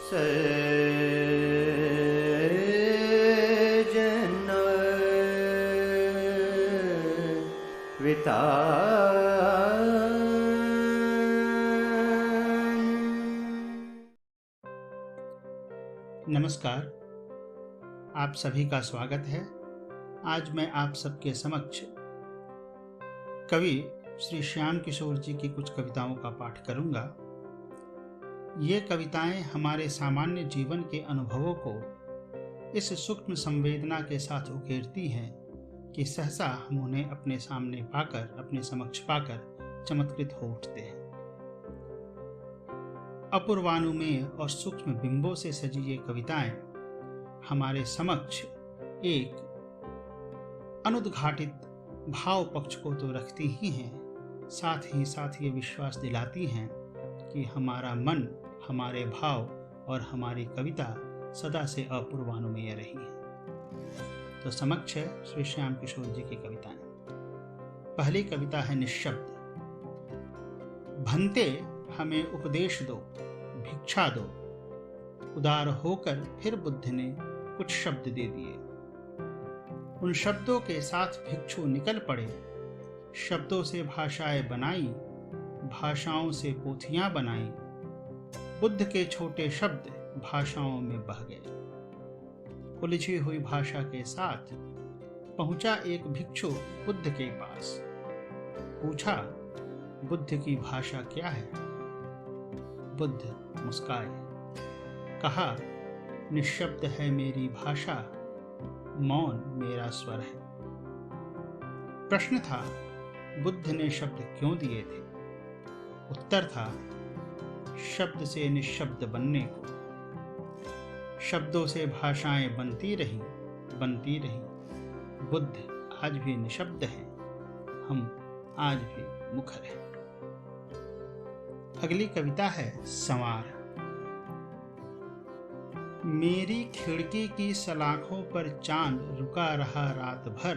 सजन विता नमस्कार। आप सभी का स्वागत है। आज मैं आप सबके समक्ष कवि श्री श्याम किशोर जी की कुछ कविताओं का पाठ करूंगा। ये कविताएं हमारे सामान्य जीवन के अनुभवों को इस सूक्ष्म संवेदना के साथ उकेरती हैं कि सहसा हम उन्हें अपने सामने पाकर, अपने समक्ष पाकर चमत्कृत हो उठते हैं। अपूर्वानुमेय और सूक्ष्म बिंबों से सजी ये कविताएं हमारे समक्ष एक अनुद्घाटित भाव पक्ष को तो रखती ही हैं, साथ ही साथ ये विश्वास दिलाती हैं कि हमारा मन, हमारे भाव और हमारी कविता सदा से अपूर्वानुमेय रही है। तो समक्ष है श्री श्याम किशोर जी की कविताएं। पहली कविता है निःशब्द। भन्ते हमें उपदेश दो, भिक्षा दो। उदार होकर फिर बुद्ध ने कुछ शब्द दे दिए। उन शब्दों के साथ भिक्षु निकल पड़े। शब्दों से भाषाएं बनाई, भाषाओं से पोथियां बनाई। बुद्ध के छोटे शब्द भाषाओं में बह गए। उलझी हुई भाषा के साथ पहुंचा एक भिक्षु बुद्ध के पास। पूछा, बुद्ध की भाषा क्या है? बुद्ध मुस्काए, कहा, निःशब्द है मेरी भाषा, मौन मेरा स्वर है। प्रश्न था, बुद्ध ने शब्द क्यों दिए थे? उत्तर था, शब्द से निःशब्द बनने को। शब्दों से भाषाएं बनती रही। बुद्ध आज भी निःशब्द है, हम आज भी मुखर हैं। अगली कविता है संवार। मेरी खिड़की की सलाखों पर चांद रुका रहा रात भर।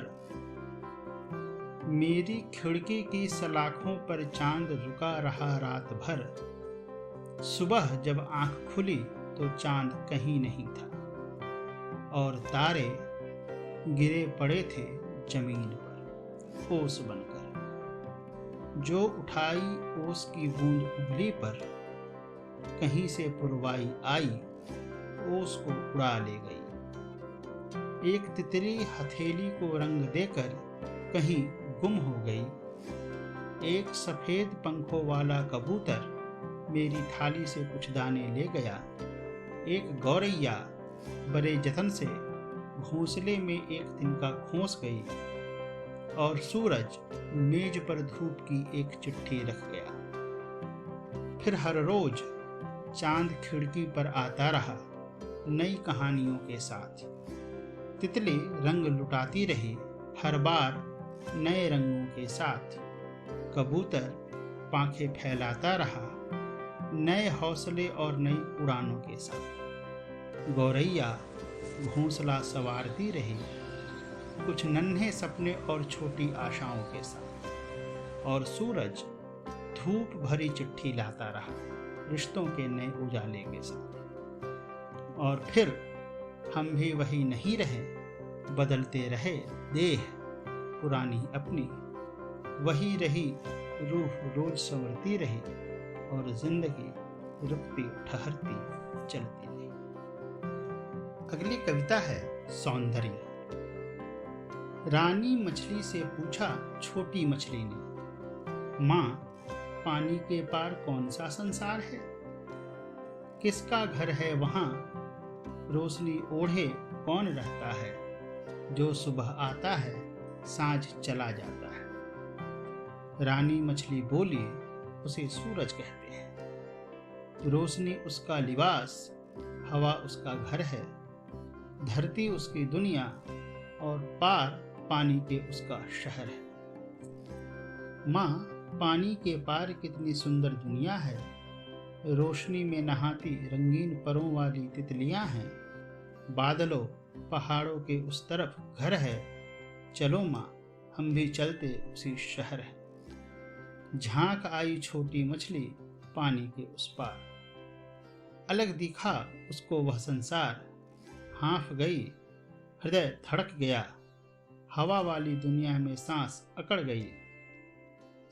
मेरी खिड़की की सलाखों पर चांद रुका रहा रात भर। सुबह जब आंख खुली तो चांद कहीं नहीं था और तारे गिरे पड़े थे जमीन पर ओस बनकर। जो उठाई ओस की बूंद उंगली पर, कहीं से पुरवाई आई, ओस को उड़ा ले गई। एक तितली हथेली को रंग देकर कहीं गुम हो गई। एक सफेद पंखों वाला कबूतर मेरी थाली से कुछ दाने ले गया। एक गौरैया बड़े जतन से घोंसले में एक तिनका खोस गई और सूरज मेज पर धूप की एक चिट्ठी रख गया। फिर हर रोज चांद खिड़की पर आता रहा नई कहानियों के साथ। तितली रंग लुटाती रही हर बार नए रंगों के साथ। कबूतर पांखें फैलाता रहा नए हौसले और नई उड़ानों के साथ। गौरैया घोंसला संवारती रही कुछ नन्हे सपने और छोटी आशाओं के साथ। और सूरज धूप भरी चिट्ठी लाता रहा रिश्तों के नए उजाले के साथ। और फिर हम भी वही नहीं रहे, बदलते रहे देह पुरानी अपनी। वही रही रूह रोज संवरती रही और जिंदगी रुकती ठहरती चलती रही। अगली कविता है सौंदर्य। रानी मछली से पूछा छोटी मछली ने, माँ, पानी के पार कौन सा संसार है? किसका घर है वहां? रोशनी ओढ़े कौन रहता है? जो सुबह आता है सांझ चला जाता है। रानी मछली बोली, उसे सूरज कहते हैं। रोशनी उसका लिबास, हवा उसका घर है, धरती उसकी दुनिया और पार पानी के उसका शहर है। माँ, पानी के पार कितनी सुंदर दुनिया है। रोशनी में नहाती रंगीन परों वाली तितलियां हैं। बादलों पहाड़ों के उस तरफ घर है। चलो माँ, हम भी चलते उसी शहर है। झांक आई छोटी मछली पानी के उस पार। अलग दिखा उसको वह संसार, हाँफ गई हृदय धड़क गया, हवा वाली दुनिया में सांस अकड़ गई।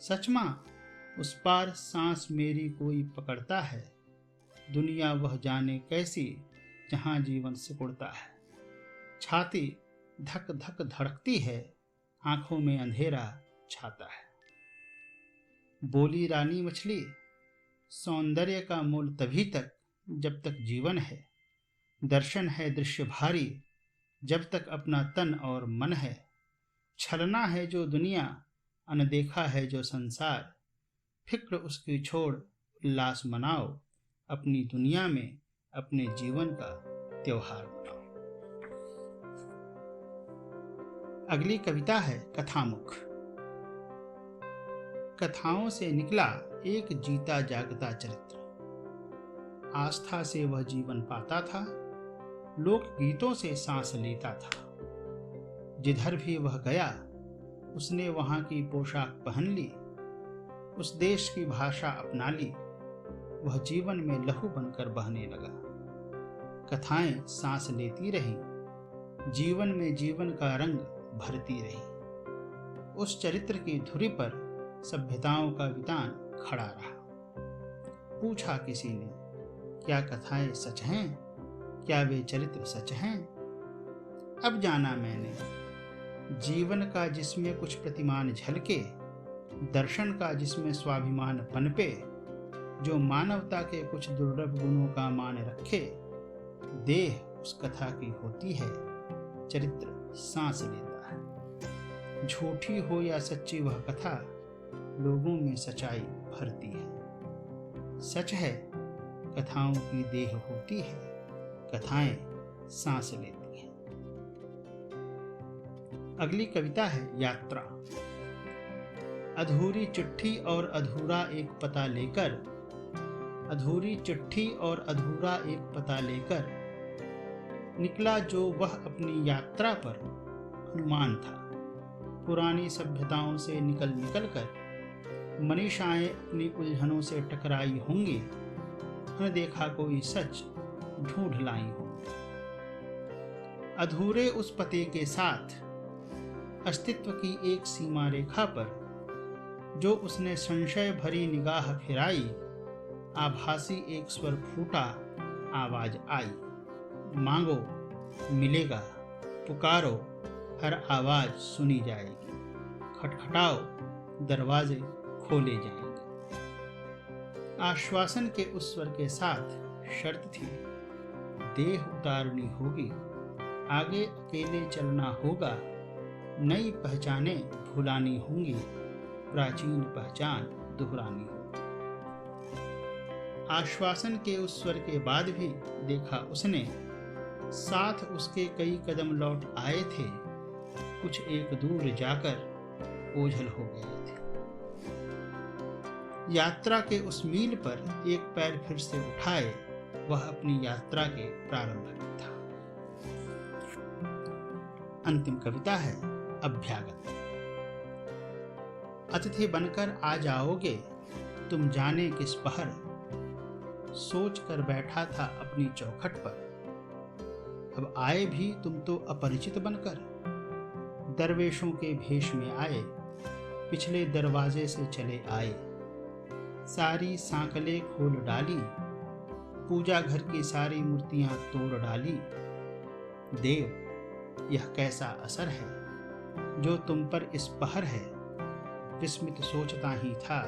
सच मां उस पार सांस मेरी कोई पकड़ता है, दुनिया वह जाने कैसी जहां जीवन सिकुड़ता है। छाती धक धक धड़कती है, आंखों में अंधेरा छाता है। बोली रानी मछली, सौंदर्य का मोल तभी तक जब तक जीवन है, दर्शन है दृश्य भारी जब तक अपना तन और मन है। छलना है जो दुनिया, अनदेखा है जो संसार, फिक्र उसकी छोड़ उल्लास मनाओ, अपनी दुनिया में अपने जीवन का त्योहार मनाओ। अगली कविता है कथामुख। कथाओं से निकला एक जीता जागता चरित्र, आस्था से वह जीवन पाता था, लोक गीतों से सांस लेता था। जिधर भी वह गया उसने वहां की पोशाक पहन ली, उस देश की भाषा अपना ली, वह जीवन में लहू बनकर बहने लगा। कथाएं सांस लेती रही, जीवन में जीवन का रंग भरती रही। उस चरित्र की धुरी पर सभ्यताओं का वितान खड़ा रहा। पूछा किसी ने, क्या कथाएं सच हैं? क्या वे चरित्र सच हैं? अब जाना मैंने, जीवन का जिसमें कुछ प्रतिमान झलके, दर्शन का जिसमें स्वाभिमान पनपे, जो मानवता के कुछ दुर्लभ गुणों का मान रखे, देह उस कथा की होती है, चरित्र सांस लेता है। झूठी हो या सच्ची वह कथा, लोगों में सच्चाई भरती है। सच है कथाओं की देह होती है, कथाएं सांस लेती हैं। अगली कविता है यात्रा। अधूरी चिट्ठी और अधूरा एक पता लेकर, अधूरी चिट्ठी और अधूरा एक पता लेकर, निकला जो वह अपनी यात्रा पर अनुमान था। पुरानी सभ्यताओं से निकल कर मनीषाएं अपनी उलझनों से टकराई होंगी, अनदेखा कोई सच ढूंढ लाई होंगी। अधूरे उस पते के साथ अस्तित्व की एक सीमा रेखा पर जो उसने संशय भरी निगाह फिराई, आभासी एक स्वर फूटा, आवाज आई, मांगो मिलेगा, पुकारो हर आवाज सुनी जाएगी, खटखटाओ दरवाजे खोले जाएंगे। आश्वासन के उस स्वर के साथ शर्त थी, देह उतारनी होगी, आगे अकेले चलना होगा, नई पहचानें भुलानी होंगी, प्राचीन पहचान दोहरानी होगी। आश्वासन के उस स्वर के बाद भी देखा उसने, साथ उसके कई कदम लौट आए थे, कुछ एक दूर जाकर ओझल हो गए थे। यात्रा के उस मील पर एक पैर फिर से उठाए, वह अपनी यात्रा के प्रारंभ में था। अंतिम कविता है अभ्यागत। अतिथि बनकर आ जाओगे तुम जाने किस पहर, सोच कर बैठा था अपनी चौखट पर, अब आए भी तुम तो अपरिचित बनकर। दरवेशों के भेष में आए, पिछले दरवाजे से चले आए, सारी सांकलें खोल डाली, पूजा घर की सारी मूर्तियां तोड़ डाली। देव यह कैसा असर है जो तुम पर इस पहर है, विस्मित सोचता ही था,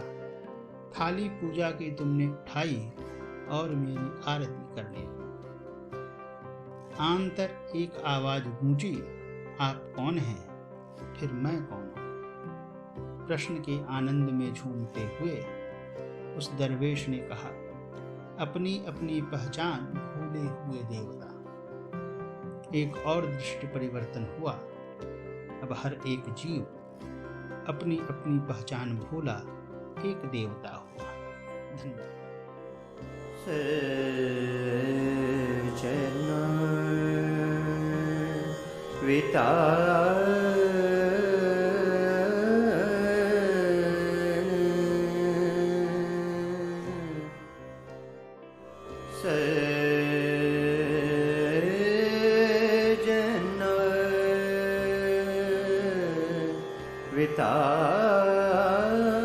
थाली पूजा की तुमने उठाई और मेरी आरती करने लगी। आंतर एक आवाज गूंजी, आप कौन हैं, फिर मैं कौन हूं। प्रश्न के आनंद में झूमते हुए उस दरवेश ने कहा, अपनी अपनी पहचान भूले हुए देवता। एक और दृष्टि परिवर्तन हुआ, अब हर एक जीव अपनी अपनी पहचान भूला, एक देवता हुआ। धन्यवाद। सजना विता से वितान